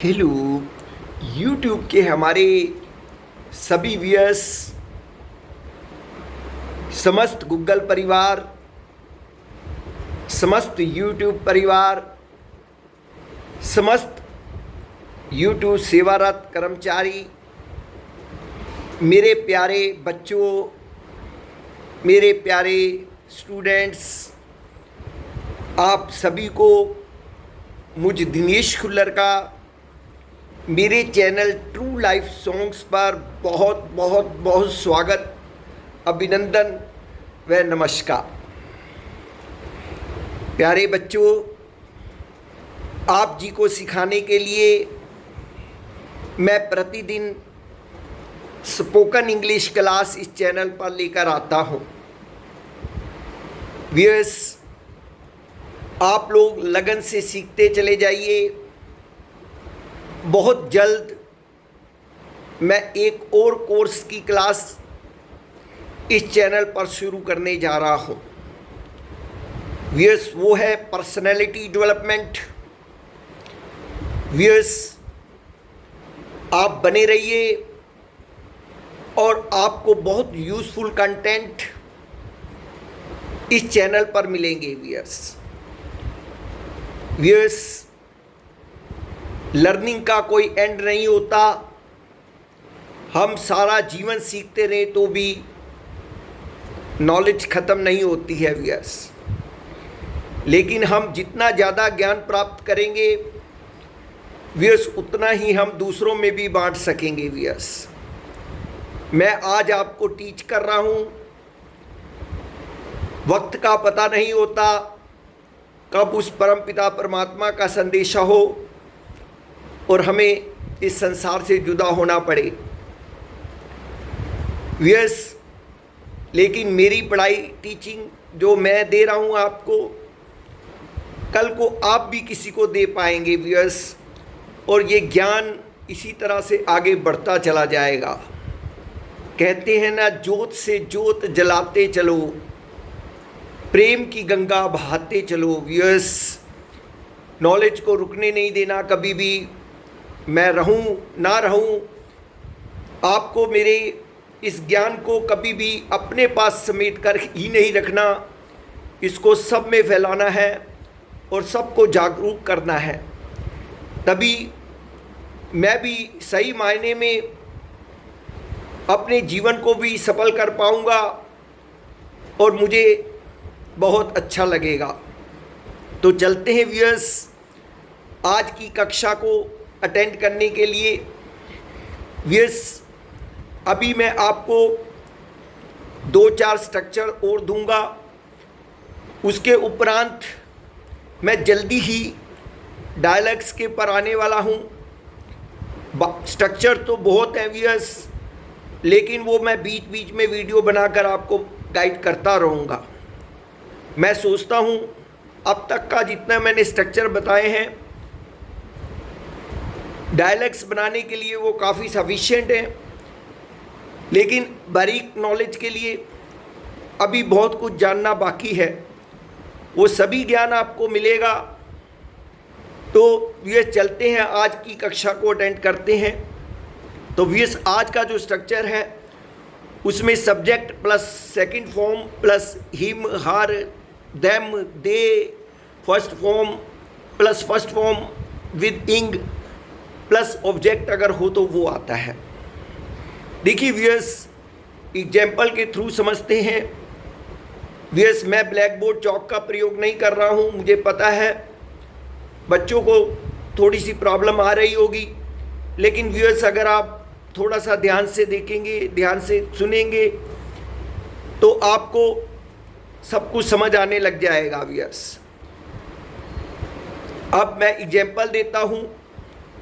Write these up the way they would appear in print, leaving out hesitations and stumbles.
Hello YouTube के हमारे सभी व्यूअर्स, समस्त गूगल परिवार, समस्त यूट्यूब परिवार, समस्त यूट्यूब सेवारत कर्मचारी, मेरे प्यारे बच्चों, मेरे प्यारे स्टूडेंट्स, आप सभी को मुझ दिनेश खुल्लर का मेरे चैनल ट्रू लाइफ सॉन्ग्स पर बहुत बहुत बहुत स्वागत, अभिनंदन व नमस्कार। प्यारे बच्चों, आप जी को सिखाने के लिए मैं प्रतिदिन स्पोकन इंग्लिश क्लास इस चैनल पर लेकर आता हूँ। व्यूअर्स, आप लोग लगन से सीखते चले जाइए। बहुत जल्द मैं एक और कोर्स की क्लास इस चैनल पर शुरू करने जा रहा हूँ। व्यूअर्स, वो है पर्सनैलिटी डेवलपमेंट। व्यूअर्स, आप बने रहिए और आपको बहुत यूज़फुल कंटेंट इस चैनल पर मिलेंगे। व्यूअर्स, लर्निंग का कोई एंड नहीं होता। हम सारा जीवन सीखते रहे तो भी नॉलेज ख़त्म नहीं होती है व्यूअर्स। लेकिन हम जितना ज़्यादा ज्ञान प्राप्त करेंगे व्यूअर्स, उतना ही हम दूसरों में भी बांट सकेंगे व्यूअर्स। मैं आज आपको टीच कर रहा हूँ। वक्त का पता नहीं होता कब उस परमपिता परमात्मा का संदेशा हो और हमें इस संसार से जुदा होना पड़े व्यूअर्स। लेकिन मेरी पढ़ाई, टीचिंग जो मैं दे रहा हूँ आपको, कल को आप भी किसी को दे पाएंगे व्यूअर्स, और ये ज्ञान इसी तरह से आगे बढ़ता चला जाएगा। कहते हैं ना, जोत से जोत जलाते चलो, प्रेम की गंगा बहाते चलो। व्यूअर्स, नॉलेज को रुकने नहीं देना कभी भी। मैं रहूं ना रहूं, आपको मेरे इस ज्ञान को कभी भी अपने पास समेट कर ही नहीं रखना। इसको सब में फैलाना है और सबको जागरूक करना है। तभी मैं भी सही मायने में अपने जीवन को भी सफल कर पाऊंगा और मुझे बहुत अच्छा लगेगा। तो चलते हैं व्यूअर्स आज की कक्षा को अटेंड करने के लिए। व्यूअर्स, अभी मैं आपको 2-4 स्ट्रक्चर और दूंगा। उसके उपरांत मैं जल्दी ही डायलॉग्स के पर आने वाला हूं। स्ट्रक्चर तो बहुत है व्यूअर्स, लेकिन वो मैं बीच बीच में वीडियो बनाकर आपको गाइड करता रहूँगा। मैं सोचता हूँ अब तक का जितना मैंने स्ट्रक्चर बताए हैं डायलॉग्स बनाने के लिए वो काफ़ी सफिशिएंट है। लेकिन बारीक नॉलेज के लिए अभी बहुत कुछ जानना बाकी है। वो सभी ज्ञान आपको मिलेगा। तो ये चलते हैं, आज की कक्षा को अटेंड करते हैं। तो व्यूअर्स, आज का जो स्ट्रक्चर है उसमें subject plus second form plus him, her, them, they, first form plus first form with इंग प्लस ऑब्जेक्ट अगर हो तो वो आता है। देखिए व्यूअर्स, एग्जाम्पल के थ्रू समझते हैं। व्यूअर्स, मैं ब्लैक बोर्ड चौक का प्रयोग नहीं कर रहा हूँ। मुझे पता है बच्चों को थोड़ी सी प्रॉब्लम आ रही होगी, लेकिन व्यूअर्स अगर आप थोड़ा सा ध्यान से देखेंगे, ध्यान से सुनेंगे तो आपको सब कुछ समझ आने लग जाएगा व्यूअर्स। अब मैं एग्जाम्पल देता हूँ।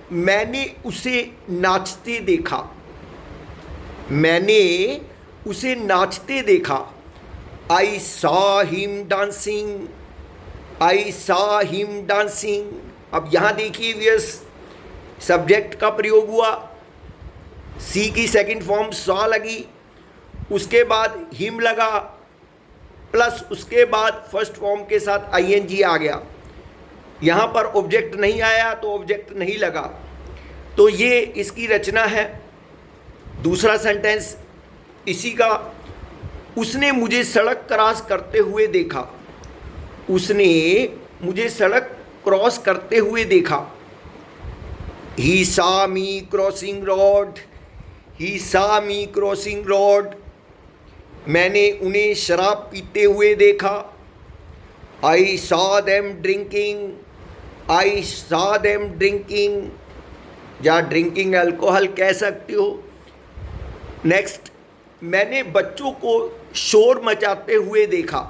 मैंने उसे नाचते देखा। मैंने उसे नाचते देखा। I saw him dancing. I saw him dancing. अब यहाँ देखिए व्यूअर्स, सब्जेक्ट का प्रयोग हुआ, सी की सेकंड फॉर्म सॉ लगी, उसके बाद हिम लगा, प्लस उसके बाद फर्स्ट फॉर्म के साथ आईएनजी आ गया। यहाँ पर ऑब्जेक्ट नहीं आया तो ऑब्जेक्ट नहीं लगा। तो ये इसकी रचना है। दूसरा सेंटेंस इसी का, उसने मुझे सड़क क्रॉस करते हुए देखा। उसने मुझे सड़क क्रॉस करते हुए देखा। ही saw me crossing road, he saw me crossing road। मैंने उन्हें शराब पीते हुए देखा। I saw them drinking, I saw them drinking, या ड्रिंकिंग अल्कोहल कह सकते हो। नेक्स्ट, मैंने बच्चों को शोर मचाते हुए देखा।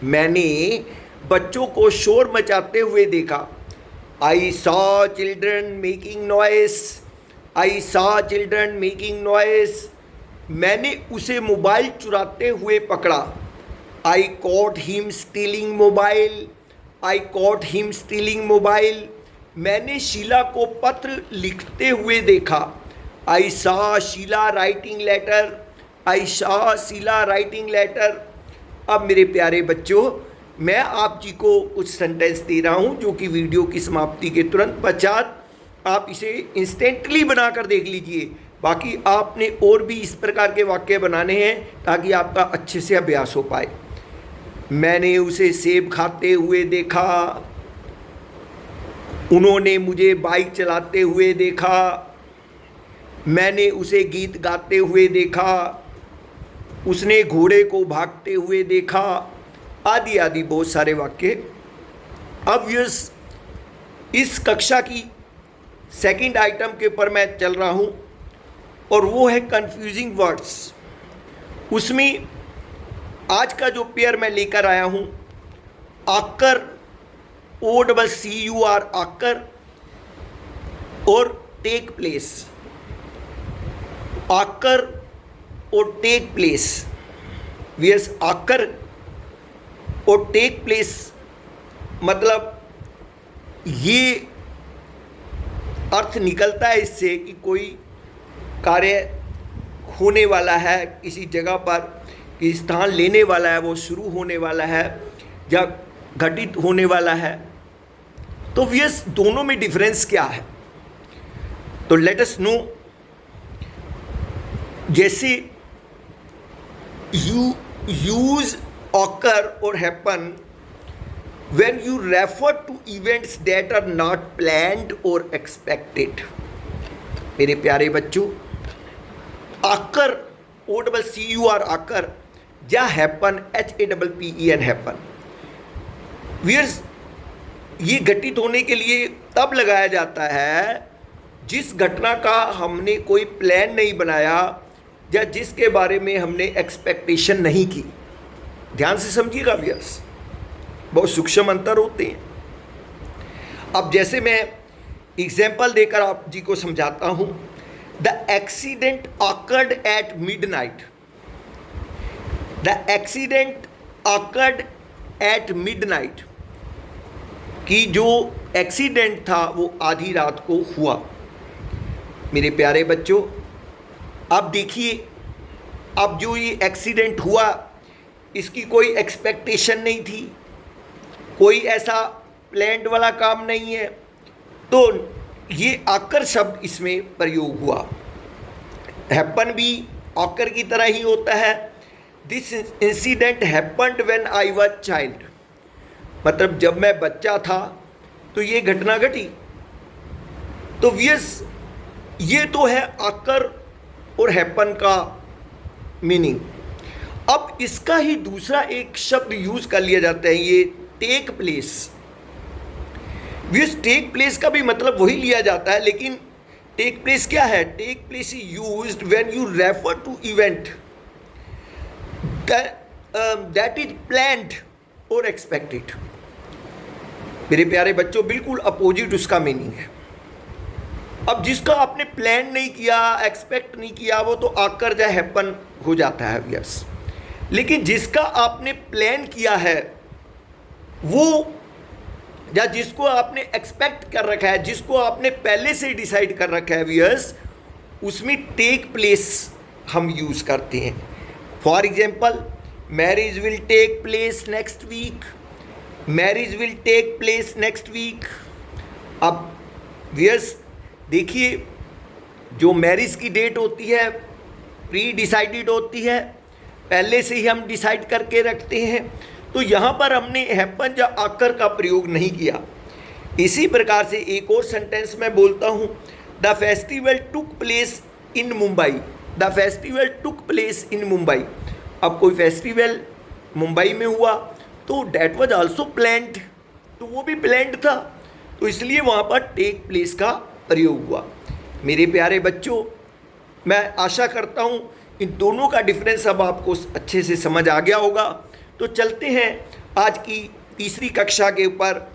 मैंने बच्चों को शोर मचाते हुए देखा। I saw children making noise, I saw children making noise। मैंने उसे मोबाइल चुराते हुए पकड़ा। I caught him stealing mobile, I caught him stealing mobile। मैंने शीला को पत्र लिखते हुए देखा। I saw Sheila writing letter, I saw Sheila writing letter। अब मेरे प्यारे बच्चों, मैं आप जी को कुछ सेंटेंस दे रहा हूं जो कि वीडियो की समाप्ति के तुरंत पश्चात आप इसे इंस्टेंटली बनाकर देख लीजिए। बाकी आपने और भी इस प्रकार के वाक्य बनाने हैं ताकि आपका अच्छे से अभ्यास हो पाए। मैंने उसे सेब खाते हुए देखा। उन्होंने मुझे बाइक चलाते हुए देखा। मैंने उसे गीत गाते हुए देखा। उसने घोड़े को भागते हुए देखा, आदि आदि बहुत सारे वाक्य। अब इस कक्षा की सेकंड आइटम के ऊपर मैं चल रहा हूं और वो है कंफ्यूजिंग वर्ड्स। उसमें आज का जो पेयर मैं लेकर आया हूं, आकर, OCCUR आकर, और टेक प्लेस। आकर और टेक प्लेस, वियर्स आकर और टेक प्लेस मतलब ये अर्थ निकलता है इससे कि कोई कार्य होने वाला है, किसी जगह पर कि स्थान लेने वाला है, वो शुरू होने वाला है या घटित होने वाला है। तो वियर्स दोनों में डिफरेंस क्या है, तो लेट अस नो। जैसे you use occur or happen when you refer to events that are not planned or expected। मेरे प्यारे बच्चों, occur, OCCUR occur, या happen, HAPPEN happen। वियर्स ये घटित होने के लिए तब लगाया जाता है जिस घटना का हमने कोई प्लान नहीं बनाया या जिसके बारे में हमने एक्सपेक्टेशन नहीं की। ध्यान से समझिएगा व्यूअर्स, बहुत सूक्ष्म अंतर होते हैं। अब जैसे मैं एग्जाम्पल देकर आप जी को समझाता हूं। The accident occurred at midnight. The accident occurred at midnight, कि जो एक्सीडेंट था वो आधी रात को हुआ। मेरे प्यारे बच्चों, अब देखिए, अब जो ये एक्सीडेंट हुआ इसकी कोई एक्सपेक्टेशन नहीं थी, कोई ऐसा प्लान्ड वाला काम नहीं है, तो ये आकर शब्द इसमें प्रयोग हुआ। हैपन भी ऑकर की तरह ही होता है। This incident happened when I was child, मतलब जब मैं बच्चा था तो ये घटना घटी। तो ये तो है आकर और हैपन का मीनिंग। अब इसका ही दूसरा एक शब्द यूज कर लिया जाता है, ये टेक प्लेस। टेक प्लेस का भी मतलब वही लिया जाता है, लेकिन टेक प्लेस क्या है? Take place is used when you refer to event that is planned और एक्सपेक्टेड। मेरे प्यारे बच्चों, बिल्कुल अपोजिट उसका मीनिंग है। अब जिसका आपने प्लान नहीं किया, एक्सपेक्ट नहीं किया, वो तो आकर या हैपन हो जाता है यस। लेकिन जिसका आपने प्लान किया है वो, या जिसको आपने एक्सपेक्ट कर रखा है, जिसको आपने पहले से डिसाइड कर रखा है वियर्स, उसमें टेक प्लेस हम यूज करते हैं। For example, marriage will take place next week. Marriage will take place next week. अब वियर्स देखिए, जो मैरिज की डेट होती है प्री डिसाइडेड होती है, पहले से ही हम डिसाइड करके रखते हैं। तो यहाँ पर हमने हैपन या आकर का प्रयोग नहीं किया। इसी प्रकार से एक और सेंटेंस मैं बोलता हूँ, the festival took place in Mumbai. The festival took place in Mumbai. अब कोई फेस्टिवल मुंबई में हुआ तो डैट वॉज ऑल्सो प्लैंड, तो वो भी प्लैंड था, तो इसलिए वहाँ पर टेक प्लेस का प्रयोग हुआ। मेरे प्यारे बच्चों, मैं आशा करता हूँ इन दोनों का डिफरेंस अब आपको अच्छे से समझ आ गया होगा। तो चलते हैं आज की तीसरी कक्षा के ऊपर,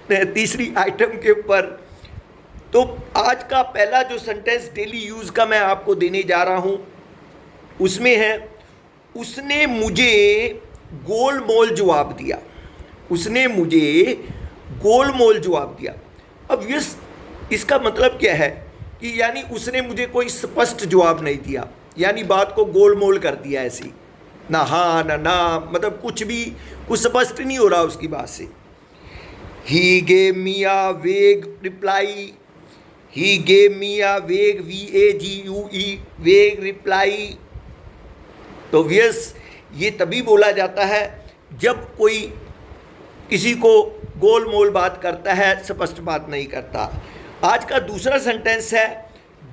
तीसरी आइटम के ऊपर। तो आज का पहला जो सेंटेंस डेली यूज़ का मैं आपको देने जा रहा हूँ, उसमें है, उसने मुझे गोल मोल जवाब दिया। उसने मुझे गोल मोल जवाब दिया। अब इसका मतलब क्या है कि यानी उसने मुझे कोई स्पष्ट जवाब नहीं दिया, यानी बात को गोल मोल कर दिया ऐसी, ना हाँ ना, मतलब कुछ स्पष्ट नहीं हो रहा उसकी बात से। He gave me a vague reply. He gave me a vague VAGUE vague reply. तो व्यस ये तभी बोला जाता है जब कोई किसी को गोल मोल बात करता है, स्पष्ट बात नहीं करता। आज का दूसरा सेंटेंस है,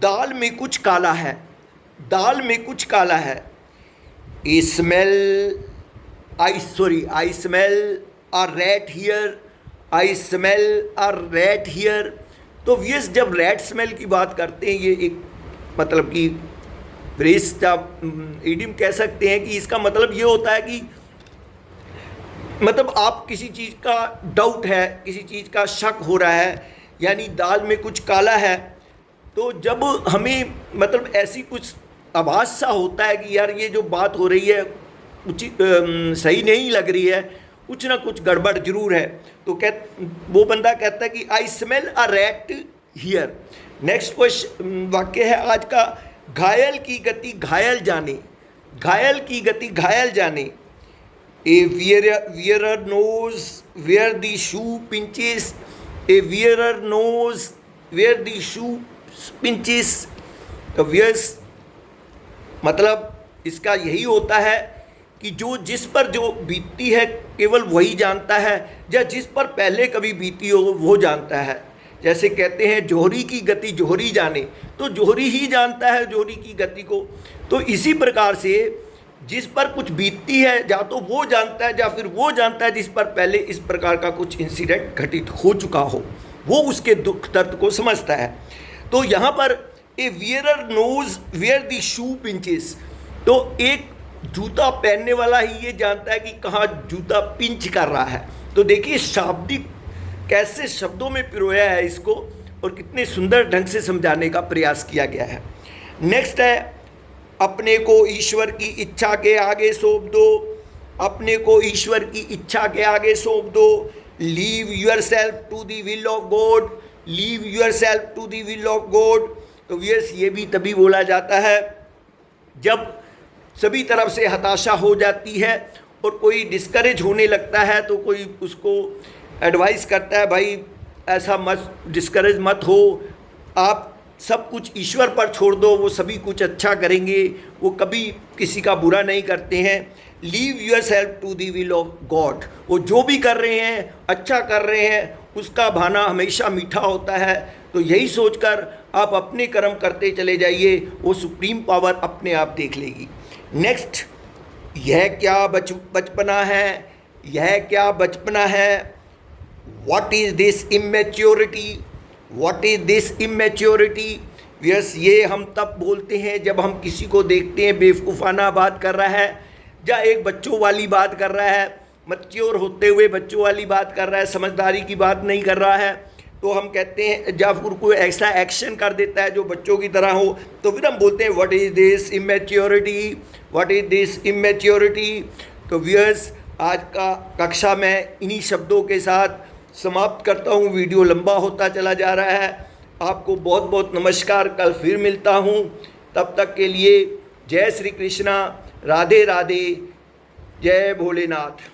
दाल में कुछ काला है। दाल में कुछ काला है। I smell a rat here. I smell a rat here. तो यस, जब रैट स्मेल की बात करते हैं, ये एक मतलब कि फ्रेज का इडियम कह सकते हैं कि इसका मतलब ये होता है कि मतलब आप किसी चीज़ का डाउट है, किसी चीज़ का शक हो रहा है, यानी दाल में कुछ काला है। तो जब हमें मतलब ऐसी कुछ आभास सा होता है कि यार ये जो बात हो रही है सही नहीं लग रही है, कुछ ना कुछ गड़बड़ जरूर है, तो वो बंदा कहता है कि I smell a rat here. Next question वाक्य है आज का, घायल की गति घायल जाने। घायल की गति घायल जाने। ए wearer knows where the shoe pinches. A wearer knows where the shoe pinches. तो व्यस मतलब इसका यही होता है कि जिस पर जो बीतती है केवल वही जानता है, या जिस पर पहले कभी बीती हो वो जानता है। जैसे कहते हैं जोहरी की गति जोहरी जाने, तो जोहरी ही जानता है जोहरी की गति को। तो इसी प्रकार से जिस पर कुछ बीतती है, या तो वो जानता है या फिर वो जानता है जिस पर पहले इस प्रकार का कुछ इंसिडेंट घटित हो चुका हो, वो उसके दुख दर्द को समझता है। तो यहाँ पर a wearer knows where the shoe pinches, तो एक जूता पहनने वाला ही ये जानता है कि कहाँ जूता पिंच कर रहा है। तो देखिए शाब्दिक कैसे शब्दों में पिरोया है इसको, और कितने सुंदर ढंग से समझाने का प्रयास किया गया है। नेक्स्ट है, अपने को ईश्वर की इच्छा के आगे सौंप दो। अपने को ईश्वर की इच्छा के आगे सौंप दो। Leave yourself to the will of God. Leave yourself to the will of God. तो यस, ये भी तभी बोला जाता है जब सभी तरफ से हताशा हो जाती है और कोई डिस्करेज होने लगता है, तो कोई उसको एडवाइस करता है, भाई ऐसा मत डिस्करेज मत हो, आप सब कुछ ईश्वर पर छोड़ दो, वो सभी कुछ अच्छा करेंगे, वो कभी किसी का बुरा नहीं करते हैं। Leave yourself to the will of God. वो जो भी कर रहे हैं अच्छा कर रहे हैं, उसका भाना हमेशा मीठा होता है। तो यही सोचकर आप अपने कर्म करते चले जाइए, वो सुप्रीम पावर अपने आप देख लेगी। नेक्स्ट, यह क्या बचपना है, यह क्या बचपना है। What is this immaturity, what is this immaturity. Yes, ये हम तब बोलते हैं जब हम किसी को देखते हैं बेवकूफ़ाना बात कर रहा है, या एक बच्चों वाली बात कर रहा है, मैच्योर होते हुए बच्चों वाली बात कर रहा है, समझदारी की बात नहीं कर रहा है, तो हम कहते हैं, जब कोई ऐसा एक्शन कर देता है जो बच्चों की तरह हो, तो फिर हम बोलते हैं what is this immaturity, what is this immaturity. तो व्यूअर्स, आज का कक्षा मैं इन्हीं शब्दों के साथ समाप्त करता हूँ। वीडियो लंबा होता चला जा रहा है। आपको बहुत बहुत नमस्कार, कल फिर मिलता हूँ। तब तक के लिए जय श्री कृष्णा, राधे राधे, जय भोलेनाथ।